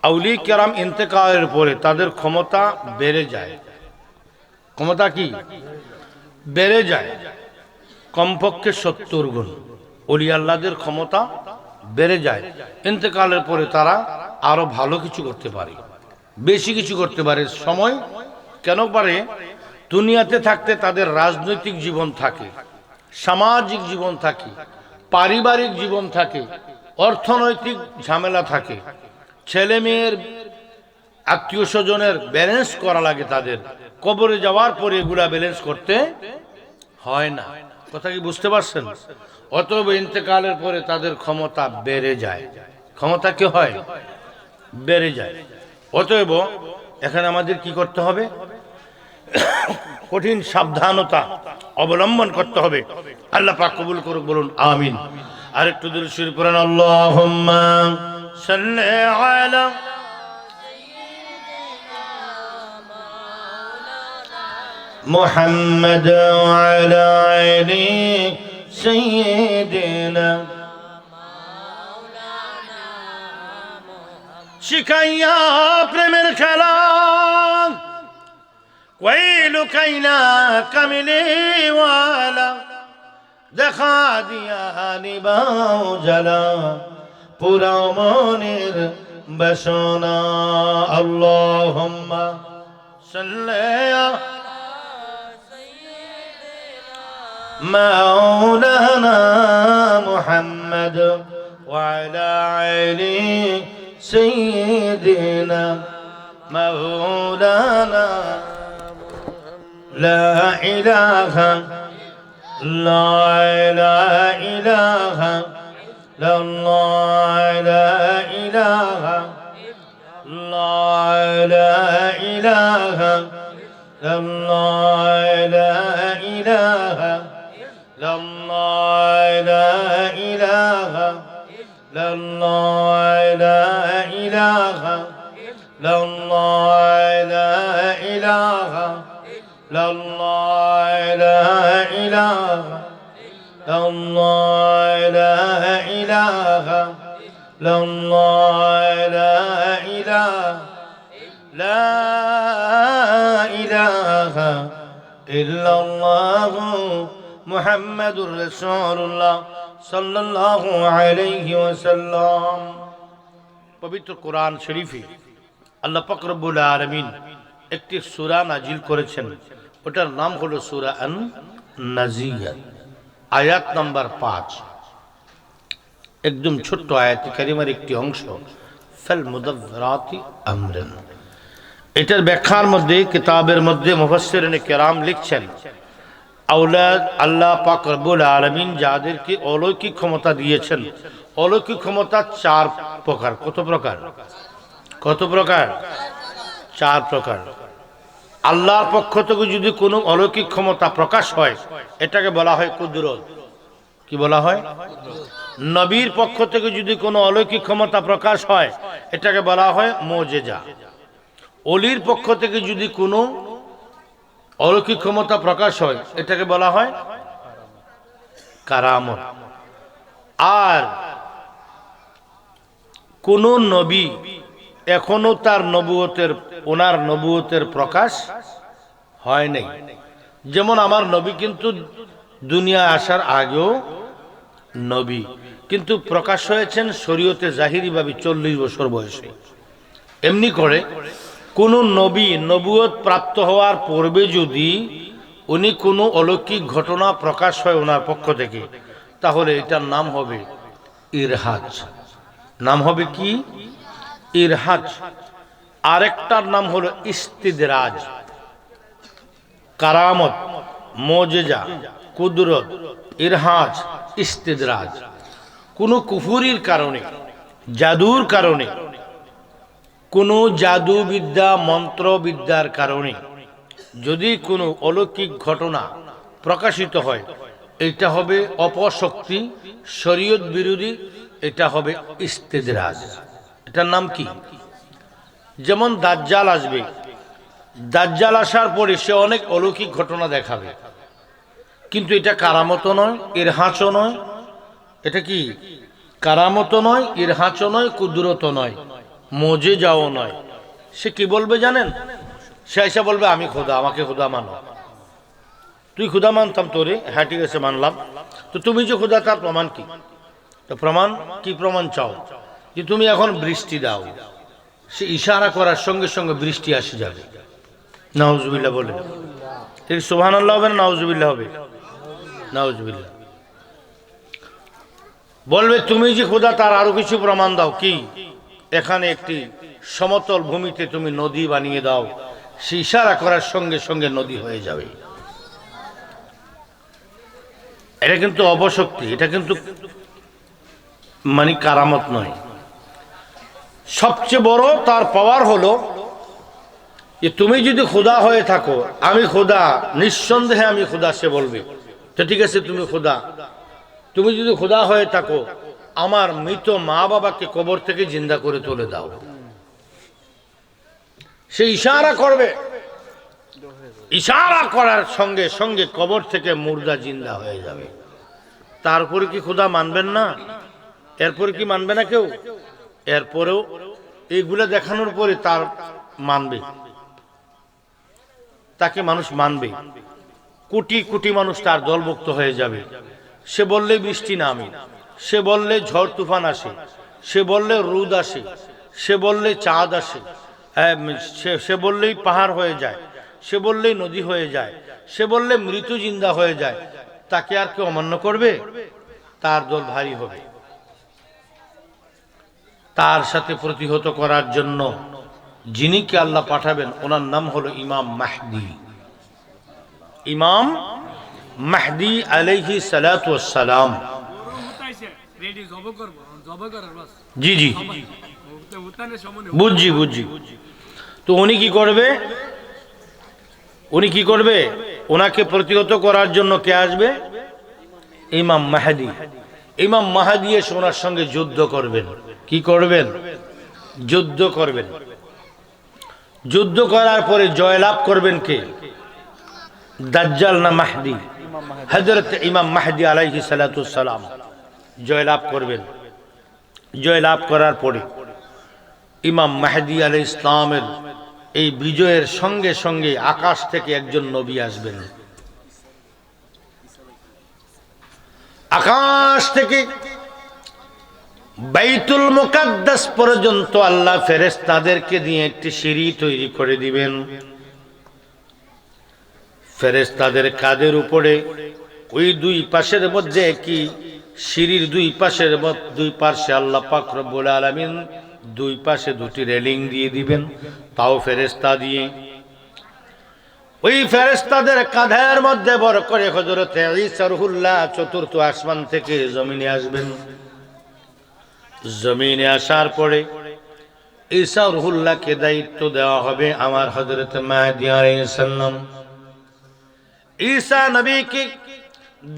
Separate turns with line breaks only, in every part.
আউলি কেরাম ইন্তেকালের পরে তাদের ক্ষমতা বেড়ে যায়। ক্ষমতা কি বেড়ে যায়? কমপক্ষে 70 গুণ ওলি আল্লাহদের ক্ষমতা বেড়ে যায়। ইন্তেকালের পরে তারা আরো ভালো কিছু করতে পারে, বেশি কিছু করতে পারে। সময় কেন পারে? দুনিয়াতে থাকতে তাদের রাজনৈতিক জীবন থাকে, সামাজিক জীবন থাকে, পারিবারিক জীবন থাকে, অর্থনৈতিক ঝামেলা থাকে, ছেলে মেয়ের আত্মীয় স্বজনের ব্যালেন্স করা লাগে। তাদের কবরে যাওয়ার পরে এগুলা ব্যালেন্স করতে হয় না। কথা কি বুঝতে পারছেন? অতএব ইন্তেকালের পরে তাদের ক্ষমতা বেড়ে যায়। ক্ষমতা কি হয়? বেড়ে যায়। অতএব এখানে আমাদের কি করতে হবে? কঠিন সাবধানতা অবলম্বন করতে হবে। আল্লাহ পাক কবুল করুক, বলুন আমিন। আরেকটু দুরূদ শরীফ পড়েন, আল্লাহুম্মা সাল্লি আলা মুহাম্মাদ ওয়া আলা আলি সাইয়্যিদিনা শিখাইয়া প্রেমের খেলা ওই লুকাইনা কামিলিওয়ালা দেখা দিয়া নিবাও জ্বালা পুরা মনের বাসনা। আল্লাহুম্মা সাল্লি মাওলানা মুহাম্মদ ওয়া আলা আলি সাইয়্যিদিনা মাওলানা লা ইলাহা লা ইলাহা ইল্লাল্লাহ লা ইলাহা লা ইলাহা ইল্লাল্লাহ লা ইলাহা ইল্লাল্লাহ লা ইলাহা ইল্লাল্লাহ লা ইলাহা ইল্লাল্লাহ লা ইলাহা ইল্লাল্লাহ লা ইলাহা ইল্লাল্লাহ লা ইলাহা ইল্লাল্লাহ লা ইলাহা ইল্লাল্লাহ মুহাম্মাদুর রাসূলুল্লাহ সাল্লাল্লাহু আলাইহি ওয়াসাল্লাম। পবিত্র কোরআন শরীফে আল্লাহ পাক রব্বুল আলামিন একটি সূরা নাজিল করেছেন। ওটার নাম হলো সূরা আন-নাজিয়াত, আয়াত নাম্বার 5। একদম ছোট্ট আয়াত কারিমার একটি অংশ, ফাল মুদাব্বিরাতি আমরান। এটার ব্যাখ্যার মধ্যে, কিতাবের মধ্যে মুফাসসিরিনে কেরাম লিখছেন, আওলাদ আল্লাহ পাক রব্বুল আলামিন যাদেরকে অলৌকিক ক্ষমতা দিয়েছেন, অলৌকিক ক্ষমতা 4 প্রকার। কত প্রকার? কত প্রকার? 4 প্রকার। আল্লাহর পক্ষ থেকে যদি কোনো অলৌকিক ক্ষমতা প্রকাশ হয়, এটাকে বলা হয় কুদরত। কি বলা হয়? নবীর পক্ষ থেকে যদি কোনো অলৌকিক ক্ষমতা প্রকাশ হয়, এটাকে বলা হয় মুজিজা। ওলির পক্ষ থেকে যদি কোনো অলৌকিক ক্ষমতা প্রকাশ হয়, এটাকে বলা হয় কারামত। আর কোন নবী এখনো তার ওনার নবুয়তের প্রকাশ হয় নাই। যেমন আমার নবী কিন্তু দুনিয়া আসার আগেও নবী, কিন্তু প্রকাশ হয়েছেন শরীয়তে জাহিরিভাবে 40 বছর বয়সে। এমনি করে কোন নবী নবুয়ত প্রাপ্ত হওয়ার পূর্বে যদি উনি কোনো অলৌকিক ঘটনা প্রকাশ হয় ওনার পক্ষ থেকে, তাহলে এটার নাম হবে ইরহাজ। নাম হবে কি? ইরহাজ। আরেকটার নাম হলো ইস্তিদরাজ। কারামত, মুজিজা, কুদরত, ইরহাজ, ইস্তিদরাজ। কোনো কুফুরির কারণে, জাদুর কারণে, কোনো জাদুবিদ্যা মন্ত্রবিদ্যার কারণে যদি কোনো অলৌকিক ঘটনা প্রকাশিত হয়, এটা হবে অপশক্তি, শরীয়ত বিরোধী, এটা হবে ইস্তিদরাজ। এটার নাম কি? যেমন দাজ্জাল আসবে, দাজ্জাল আসার পরে সে অনেক অলৌকিক ঘটনা দেখাবে, কিন্তু এটা কারামতও নয়, ইরহাজও নয়, এটা কি? কারামত নয়, ইরহাচও নয়, কুদরত নয়, মোজেজাও নয়। সে কি বলবে জানেন? সে এসে বলবে আমি খোদা, আমাকে খোদা মানো। তুই খোদা মানতাম তোরে, হ্যাঁ ঠিক আছে মানলাম, তো তুমি যে খোদা তার প্রমাণ কি? তো প্রমাণ কি? প্রমাণ চাও যে তুমি এখন বৃষ্টি দাও। সে ইশারা করার সঙ্গে সঙ্গে বৃষ্টি আসে যাবে। নাউজুবিল্লাহ বলে, ঠিক সুবহানাল্লাহ হবে না নাউজুবিল্লাহ হবে? নাউজুবিল্লাহ। বলবে তুমি যে খোদা তার আরো কিছু প্রমাণ দাও। কি? এখানে একটি সমতল ভূমিতে তুমি নদী বানিয়ে দাও। সে ইশারা করার সঙ্গে সঙ্গে নদী হয়ে যাবে। এটা কিন্তু অবশক্তি, এটা কিন্তু মানে কারামত নয়। সবচেয়ে বড় তার পাওয়ার হলো যে তুমি যদি খোদা হয়ে থাকো, আমি খোদা, নিঃসন্দেহে আমি খোদা। সে বলবে তো ঠিক আছে তুমি খোদা। তুমি যদি খোদা হয়ে থাকো, আমার মৃত মা বাবাকে কবর থেকে জিন্দা করে তুলে দাও। সে ইশারা করবে, ইশারা করার সঙ্গে সঙ্গে কবর থেকে মুর্দা জিন্দা হয়ে যাবে। তারপরে কি খোদা মানবেন না? এরপরে কি মানবে না কেউ? এরপরেও এইগুলা দেখানোর পরে তার মানবে, তাকে মানুষ মানবে। কোটি কোটি মানুষ তার দলভুক্ত হয়ে যাবে। সে বললে বৃষ্টি নামে, সে বললে ঝড় তুফান আসে, সে বললে রোদ আসে, সে বললে চাঁদ আসে, সে বললেই পাহাড় হয়ে যায়, সে বললেই নদী হয়ে যায়, সে বললে মৃত্যু জিন্দা হয়ে যায়। তাকে আর কেউ অমান্য করবে? তার দল ভারী হবে। তার সাথে প্রতিহত করার জন্য যিনিকে আল্লাহ পাঠাবেন ওনার নাম হলো ইমাম মাহদি। ইমাম মাহদি আলাইহি সালাতু ওয়াসসালাম। জি জি বুঝছি বুঝছি। তো উনি কি করবে? উনি কি করবে? ওনাকে প্রতিহত করার জন্য কে আসবে? ইমাম মাহদি। ইমাম মাহদি এসে ওনার সঙ্গে যুদ্ধ করবেন। কি করবেন? যুদ্ধ করবেন। যুদ্ধ করার পরে জয়লাভ করবেন কে? দাজ্জাল না মাহদি? হযরত ইমাম মাহদি আলাইহিস সালাতু ওয়াস সালাম জয়লাভ করবেন। জয়লাভ করার পরে ইমাম মাহদি আলাইহিস ইসলামের এই বিজয়ের সঙ্গে সঙ্গে আকাশ থেকে একজন নবী আসবেন। আকাশ থেকে বাইতুল মুকাদ্দাস পর্যন্ত আল্লাহ ফেরেশতাদেরকে দিয়ে একটি সিঁড়ি তৈরি করে দিবেন। ফেরেশতাদের কাঁধের উপরে ওই দুই পাশের মধ্যে কি সিঁড়ির দুই পাশে আল্লাহ পাক রব্বুল আলামিন দুই পাশে দুটি রেলিং দিয়ে দিবেন, তাও ফেরেশতা দিয়ে। ওই ফেরেশতাদের কাঁধের মধ্যে বড় করে হযরত ঈসা রূহুল্লাহ চতুর্থ আসমান থেকে জমিনে আসবেন। জমিনে আসার পরে ঈসা রূহুল্লাহকে দায়িত্ব দেওয়া হবে আমার হযরত মাহদি আলাইহিস সালাম। ঈসা নবীকে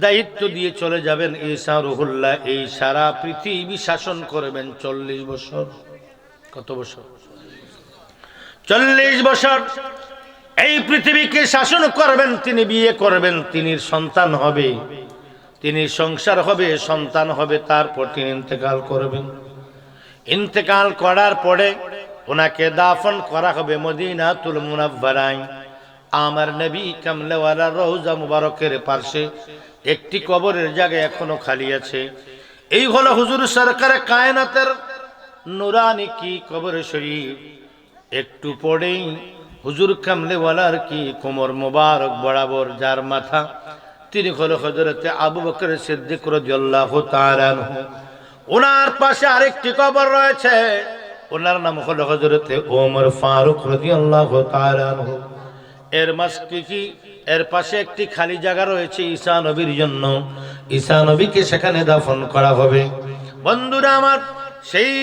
দায়িত্ব দিয়ে চলে যাবেন। ঈসা রূহুল্লাহ এই সারা পৃথিবী শাসন করবেন 40 বছর। কত বছর? 40 বছর এই পৃথিবীকে শাসন করবেন। তিনি বিয়ে করবেন, তিনি সন্তান হবে, তিনি সংসার হবে, সন্তান হবে, তারপর তিনি ইন্তেকাল করবেন। ইন্তেকাল করার পরে ওনাকে দাফন করা হবে মদিনাতুল মুনাওয়ারায়। আমার নবী কামলেওয়ালা রওজা মুবারকের পাশে একটি কবরের জায়গা এখনো খালি আছে। এই হলো হুজুর সরকার কায়নাতের নুরানি কি কবর শরীফ। একটু পরেই হুজুর কামলেওয়ালার কি কোমর মোবারক বরাবর যার মাথা, তিনি হলো হযরতে আবু বকর সিদ্দিক রাদিয়াল্লাহু তাআলা আনহু। ওনার পাশে আরেকটি কবর রয়েছে, ওনার নাম হলো হযরতে ওমর ফারুক রাদিয়াল্লাহু তাআলা আনহু। এর পাশে একটি খালি জায়গা রয়েছে ঈসা নবীর জন্য। ঈসা নবীকে সেখানে দাফন করা হবে। বন্ধুরা আমার, সেই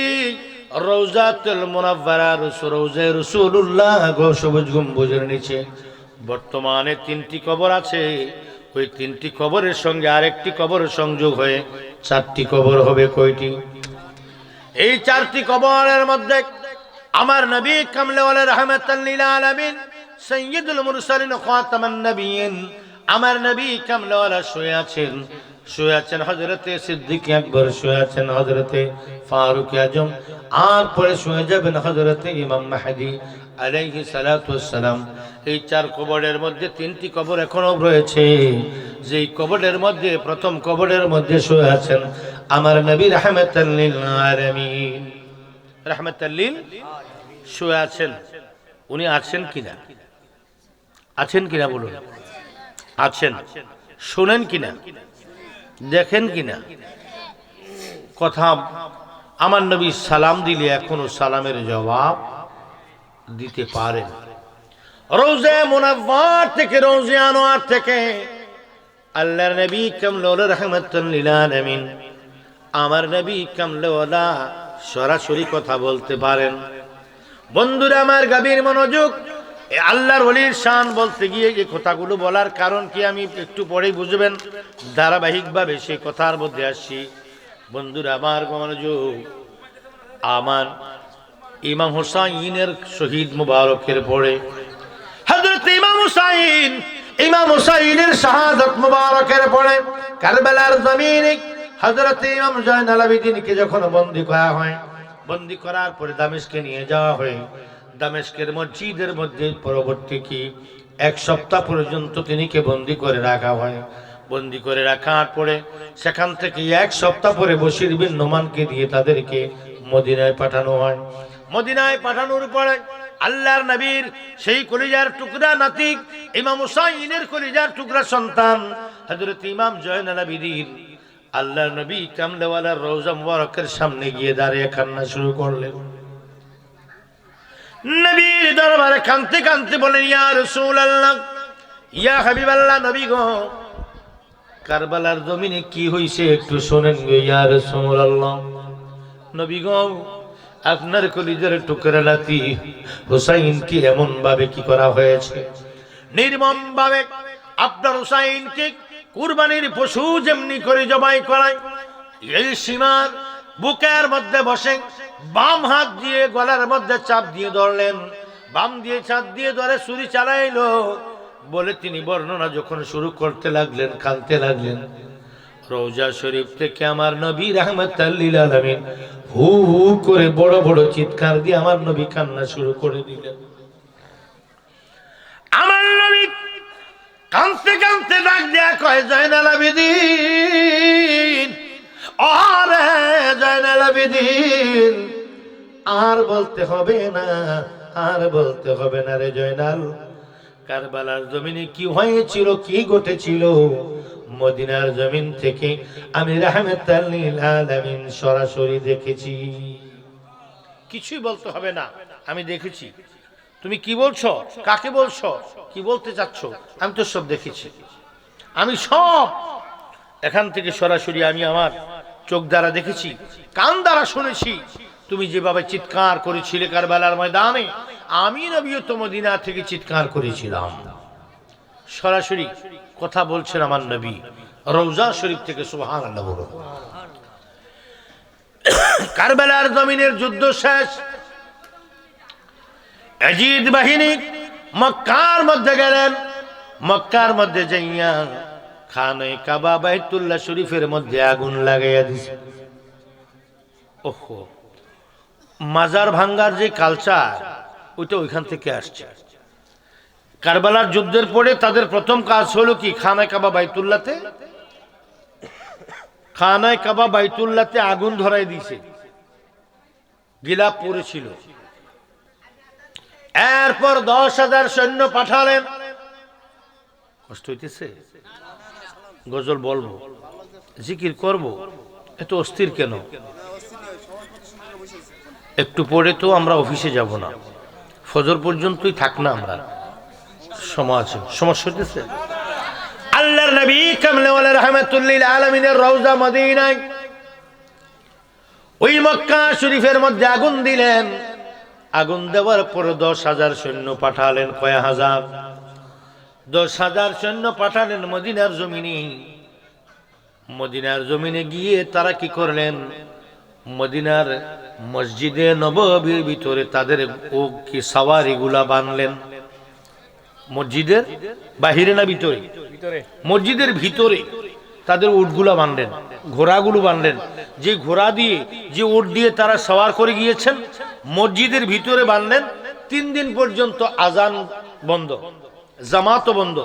রওজাতুল মুনাওয়ারা রওজায়ে রাসূলুল্লাহ সবুজ গম্বুজের নিচে বর্তমানে 3টি কবর আছে। ওই 3টি কবরের সঙ্গে আরেকটি কবর সংযোগ হয়ে 4টি কবর হবে। কয়টি? এই 4টি কবরের মধ্যে আমার নবী কামলেওয়ালা রাহমাতাল লিল আলামিন সাইয়্যিদুল মুরসালিন খাতামান নবিয়্যিন আমার নবী কামলেওয়ালা শুয়ে আছেন। শুয়ে আছেন হযরতে সিদ্দিক আকবর, শুয়ে আছেন হযরতে ফারুক আজম, আর পরে শুয়ে যাবেন হযরতে ইমাম মাহদী আলাইহিস সালাতু ওয়াস সালাম। এই চার কবরের মধ্যে তিনটি কবর এখনো রয়েছে। যেই কবরের মধ্যে প্রথম কবরের মধ্যে শুয়ে আছেন আমার নবী রাহমাতাল লিল আলামিন, রাহমাতাল লিল শুয়ে আছেন। উনি আছেন কিনা, আছেন কিনা বলুন, আছেন। শুনেন কিনা, দেখেন কিনা? কথা, আমার নবী সালাম দিলে এখনো সালামের জবাব দিতে পারেন। রওজা মুনাওয়ার থেকে, রওজা আনোয়ার থেকে আল্লাহর নবী কামলুল রাহমাতুল লিল আলামিন, আমার নবী কামলুল্লাহ সরাসরি কথা বলতে পারেন। বন্ধুরা আমার গভীর মনোযোগ। আল্লাহর ওলির শান বলতে গিয়ে এই কথাগুলো বলার কারণ কি আমি একটু পরেই বুঝবেন, ধারাবাহিকভাবে সেই কথার মধ্যে আসছি। বন্ধুরা আমার মনোযোগ। আমার ইমাম হুসাইনের শহীদ মুবারকের পরে হযরত ইমাম হুসাইনের শাহাদাত মুবারকের পরে কারবালার জমিনে হযরত ইমাম জয়নাল আবেদিনকে যখন বন্দী করা হয়, বন্দী করার পরে দামেস্কে নিয়ে যাওয়া হয়। দামেস্কের মসজিদের মধ্যে পরবর্তী কি 1 সপ্তাহ পর্যন্ত তিনিকে বন্দী করে রাখা হয়। বন্দী করে রাখার পরে সেখান থেকে 1 সপ্তাহ পরে বশির বিন নোমানকে দিয়ে তাদেরকে মদিনায় পাঠানো হয়। মদিনায় পাঠানোর পরে আল্লাহর নবীর সেই কলিজার টুকরা নাতি ইমাম হুসাইনের কলিজার টুকরা সন্তান হযরত ইমাম জয়নাল আবেদিন আল্লাহর নবী কামলেওয়ালার রওজা মুবারকের সামনে গিয়ে দাঁড়িয়ে কান্না শুরু করলেন। নবীর দরবারে কাঁদতে কাঁদতে বলেন, ইয়া রাসূলুল্লাহ, ইয়া হাবিবাল্লাহ, নবী গো, কারবালার জমিনে কি হইছে একটু শুনেন গো ইয়া রাসূলুল্লাহ। নবী গো, আপনার কলিজার টুকরা নাতি হুসাইন কি এমন ভাবে কি করা হয়েছে, নির্মম ভাবে আপনার হুসাইনকে কুরবানির পশু যেমনি করে জবাই করায়, এই সীমার বুকের মধ্যে বসে বাম হাত দিয়ে গলার মধ্যে চাপ দিয়ে ধরলেন, বাম দিয়ে চাপ দিয়ে ধরে ছুরি চালাইলো বলে তিনি বর্ণনা যখন শুরু করতে লাগলেন, কাঁদতে লাগলেন। রওজা শরীফ থেকে আমার নবী রাহমাতাল লিল আলামিন হু হু করে বড় বড় চিৎকার দিয়ে আমার নবী কান্না শুরু করে দিলেন। আমার নবী কাঁদতে কাঁদতে ডাক দেয়া কয়, জয়নাল আবেদিন, আরে জয়নাল আবেদিন, আর বলতে হবে না, আর বলতে হবে না রে জয়নাল। কারবালার জমিনে কি হয়েছিল, কি ঘটেছিল, মদিনার জমিন থেকে আমি রাহমাতাল লিল আলামিন সরাসরি দেখেছি। কিছুই বলতে হবে না, আমি দেখেছি। তুমি কি বলছো, কাকে বলছো, কি বলতে চাচ্ছ, আমি তো সব দেখেছি। আমি সব এখান থেকে সরাসরি আমি আমার চোখ দ্বারা দেখেছি, কান দ্বারা শুনেছি। তুমি যেভাবে চিৎকার করেছিলে কারবালার ময়দানে, আমি নবীও তো মদিনা থেকে চিৎকার করেছিলাম। সরাসরি কথা বলছেন আমার নবী রওজা শরীফ থেকে, সুবহানাল্লাহ বলুন। কারবালার জমিনের যুদ্ধ শেষ। ইয়াজিদ বাহিনী মক্কার মধ্যে গেলেন। মক্কার মধ্যে যাইয়া খানে কাবা বাইতুল্লাহ শরীফের মধ্যে আগুন লাগাইয়া দিছে। ওহো, মাজার ভাঙ্গার যে কালচার ওইটা ওইখান থেকে আসছে। কারবালার যুদ্ধের পরে তাদের প্রথম কাজ হলো কি, খানায় কাবা বাইতুল্লাহতে, খানায় কাবা বাইতুল্লাহতে আগুন ধরাই দিয়েছে, গিলাপ পড়েছিল। এরপর 10,000 সৈন্য পাঠালেন। কষ্ট হইতেছে, গজল বলবো, জিকির করব, এত অস্থির কেন? একটু পরে তো আমরা অফিসে যাব না, ফজর পর্যন্তই থাক না, আমরা সময় আছে, সমস্যা হইতেছে। আল্লাহর নবী কামলেওয়ালা রাহমাতুল লিল আলামিনের রওজা মদিনায়, ওই মক্কা শরীফের মধ্যে আগুন দিলেন। আগুন দেওয়ার পরে 10,000 সৈন্য পাঠালেন। কয় হাজার? 10,000 সৈন্য পাঠালেন মদিনার জমিনে। মদিনার জমিনে গিয়ে তারা কি করলেন, মদিনার মসজিদে নববীর ভিতরে তাদের ও কি সাওয়ারিগুলা বানলেন। মসজিদের বাহিরে না ভিতরে? মসজিদের ভিতরে তাদের উটগুলো বানলেন, ঘোড়াগুলো বানলেন। যে ঘোড়া দিয়ে, যে উট দিয়ে তারা সওয়ার করে গিয়েছেন, মসজিদের ভিতরে বানলেন। 3 দিন পর্যন্ত আজান বন্ধ, জামাতও বন্ধ।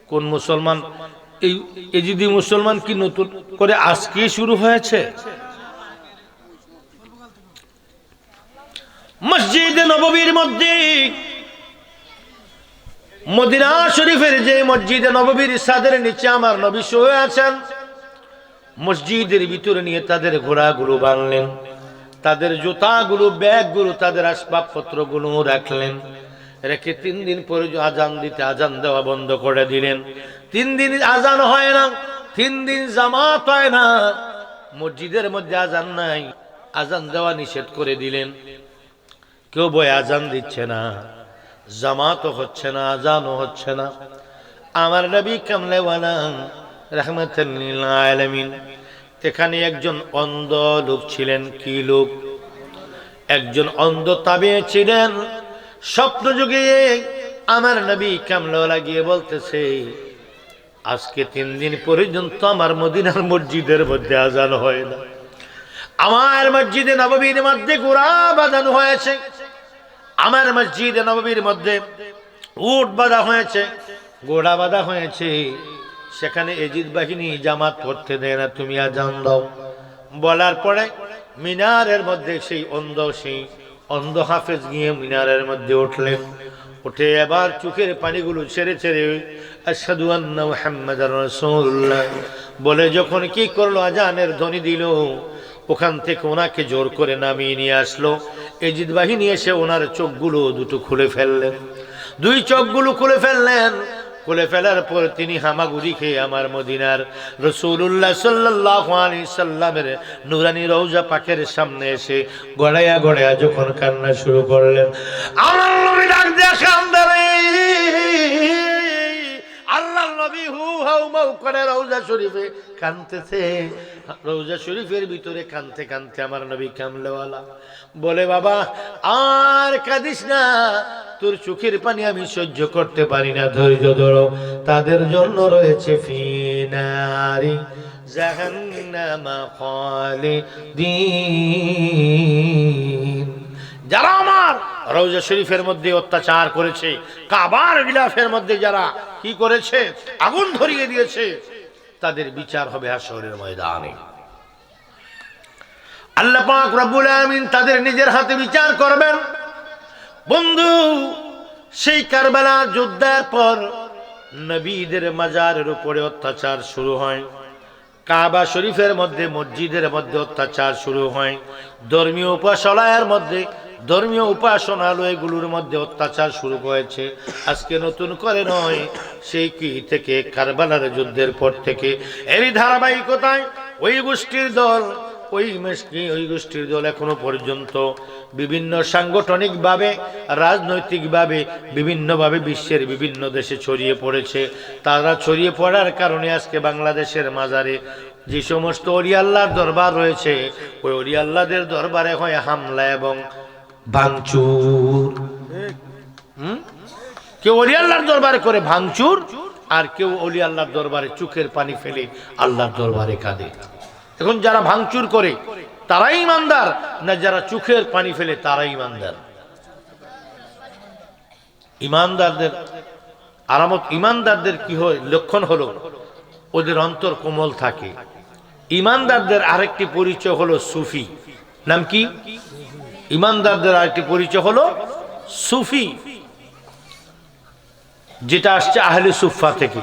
কোন মুসলমান এই যদি মুসলমান কি নতুন করে আজকে শুরু হয়েছে? মসজিদে নববীর মধ্যে, মদিনা শরীফের যে মসজিদে নববীর ছাদের নিচে আমার নবী শুয়ে আছেন, মসজিদের ভিতরে নিয়ে তাদের ঘোড়াগুলো বানলেন, তাদের জুতাগুলো, ব্যাগগুলো, তাদের আসবাবপত্রগুলো রাখলেন। রেখে 3 দিন পরে আজান দিতে, আজান দেওয়া বন্ধ করে দিলেন। 3 দিন আজান হয় না, 3 দিন জামাত হয় না, মসজিদের মধ্যে আজান নাই, আজান দেওয়া নিষেধ করে দিলেন। কেউ বই আজান দিচ্ছে না, জামাতও হচ্ছে না, আজানও হচ্ছে না। আমার নবী কামলেওয়ালা রাহমাতুল লিল আলামিন, এখানে একজন অন্ধ লোক ছিলেন। কি লোক? একজন অন্ধ তাবে ছিলেন। স্বপ্ন যুগে আমার নবী কামলেওয়ালা গিয়ে বলতেছে, আজকে 3 দিন পর্যন্ত আমার মদিনার মসজিদের মধ্যে আজান হয় না। আমার মসজিদে নববীর মধ্যে ঘোড়া বাঁধানো হয়েছে, আমার মসজিদে নববীর মধ্যে উট বাঁধা হয়েছে, ঘোড়া বাঁধা হয়েছে, সেখানে এজিদ বাহিনী জামাত করতে দেয় না, তুমি আজান দাও। বলার পরে মিনারের মধ্যে সেই অন্ধ হাফেজ গিয়ে মিনারের মধ্যে উঠলেন। উঠে এবার চোখের পানিগুলো ছেড়ে ছেড়ে আশহাদু আন্না মুহাম্মাদার রাসূলুল্লাহ বলে যখন কি করলো, আজানের ধ্বনি দিল, ওখান থেকে ওনাকে জোর করে নামিয়ে নিয়ে আসলো। এজিদ বাহিনী এসে ওনার চোখগুলো দুটো খুলে ফেললেন, 2 চোখগুলো খুলে ফেললেন। খুলে ফেলার পর তিনি হামাগুড়ি খেয়ে আমার মদিনার রাসূলুল্লাহ সাল্লাল্লাহু আলাইহি সাল্লামের নূরানী রওজা পাকের সামনে এসে গড়াইয়া গড়াইয়া যখন কান্না শুরু করলেন, আমার নবী ডাক দিয়ে কান্দারে, আল্লাহর নবী হু হাউ মাউ করে রওজা শরীফে কাঁদতেছে। রওজা শরীফের ভিতরে কাঁদতে কাঁদতে আমার নবী কামলেওয়ালা বলে, বাবা আর কাঁদিস না, তোর চোখের পানি আমি সহ্য করতে পারি না, ধৈর্য ধরো। তাদের জন্য রয়েছে ফিনারি জাহান্নাম খালিদিন, যারা আমার রওজা শরীফের মধ্যে অত্যাচার করেছে, কাবার গিলাফের মধ্যে যারা কি করেছে, আগুন ধরিয়ে দিয়েছে, তাদের বিচার হবে হাশরের ময়দানে। আল্লাহ পাক রব্বুল আলামিন তাদের নিজের হাতে বিচার করবেন। বন্ধু, সেই কারবালার যুদ্ধের পর নবীদের মাজারের উপরে অত্যাচার শুরু হয়, কাবা শরীফের মধ্যে, মসজিদের মধ্যে অত্যাচার শুরু হয়, ধর্মীয় উপাসনালয়ের মধ্যে, ধর্মীয় উপাসনালয়গুলোর মধ্যে অত্যাচার শুরু হয়েছে। আজকে নতুন করে নয়, সেই কি থেকে কারবালার যুদ্ধের পর থেকে এরই ধারাবাহিকতায় ওই গোষ্ঠীর দল এখনো পর্যন্ত বিভিন্ন সাংগঠনিকভাবে, রাজনৈতিকভাবে, বিভিন্নভাবে বিশ্বের বিভিন্ন দেশে ছড়িয়ে পড়েছে। তারা ছড়িয়ে পড়ার কারণে আজকে বাংলাদেশের মাজারে যে সমস্ত ওলি আল্লাহর দরবার রয়েছে, ওই ওলি আল্লাহদের দরবারে হয় হামলা এবং ভাঙচুর। কেউ ওলি আল্লাহর দরবারে করে ভাঙচুর, আর কেউ ওলি আল্লাহর দরবারে চোখের পানি ফেলে আল্লাহর দরবারে কাঁদে। এখন যারা ভাঙচুর করে তারাই ইমানদার, না যারা চোখের পানি ফেলে তারাই ইমানদার? ইমানদারদের আলামত, ইমানদারদের কি হয়, লক্ষণ হলো ওদের অন্তর কোমল থাকে। ইমানদারদের আরেকটি পরিচয় হলো সুফি। নাম কি? ইমানদারদের আরেকটি পরিচয় হলো সুফি, যেটা আসছে আহলে সুফা থেকে।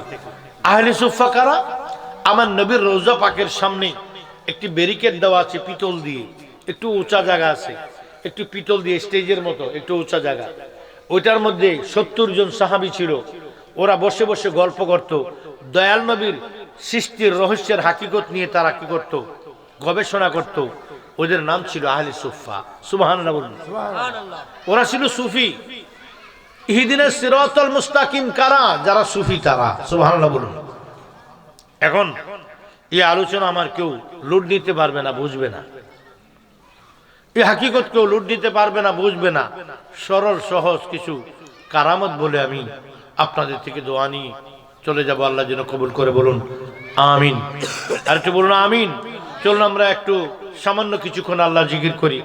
আহলে সুফা কারা? আমার নবীর রওজা পাকের সামনে একটি ব্যারিকেড দেওয়া আছে পিতল দিয়ে, একটু উঁচা জায়গা আছে, একটু পিতল দিয়ে স্টেজের মতো একটু উঁচা জায়গা, ওইটার মধ্যে 70 জন সাহাবী ছিল। ওরা বসে বসে গল্প করত, দয়াল নবীর সৃষ্টির রহস্যের হাকিকত নিয়ে তারা কি করত, গবেষণা করত। ওদের নাম ছিল আহলে সুফা। সুবহানাল্লাহ বলুন। ওরা ছিল সুফি। ইহদিনাস সিরাতাল মুস্তাকিম কারা? যারা সুফি তারা। সুবহানাল্লাহ বলুন। এখন এই আলোচনা আমার কেউ লুট দিতে পারবে না, বুঝবে না। এই হাকিকত কেউ লুট দিতে পারবে না, বুঝবে না। সরল সহজ কিছু কারামত বলে আমি আপনাদের থেকে দোয়া নিয়ে চলে যাব, আল্লাহ যেন কবুল করে, বলুন আমিন। আর একটু বলুন আমিন। চলুন আমরা একটু সামান্য কিছুক্ষণ আল্লাহ জিকির করি।